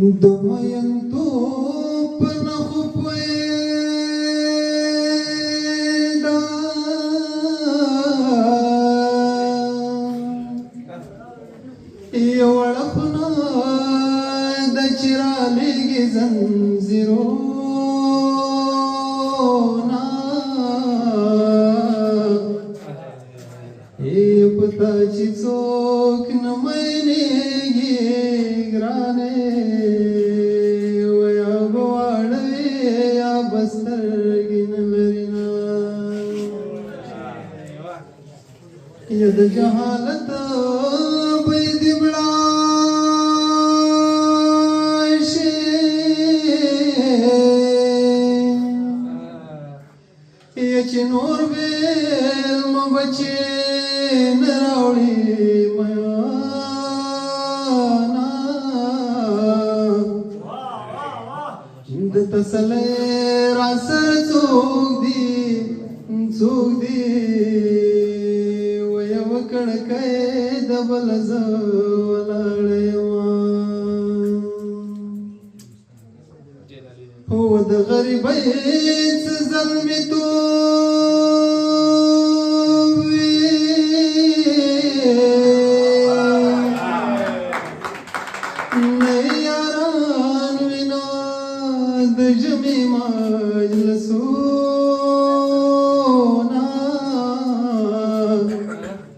دمينتو پنخو پویدا یوڑخنا دچرالیگی زنزیرونا پتا چی څوک نه مینېږي ګرانې ویا غواړې یا بسترګې نه لري نه یا د جهالت بې دې مړه شي یا چې نور ویل نو بچې نراوړي میانا د تسلی را سر څوک دی ویو کړکۍ د بل زه ولاړ یمه هو د غریبۍ څه زلمیتوب وي نه یاران وینا د ژمي مجلسو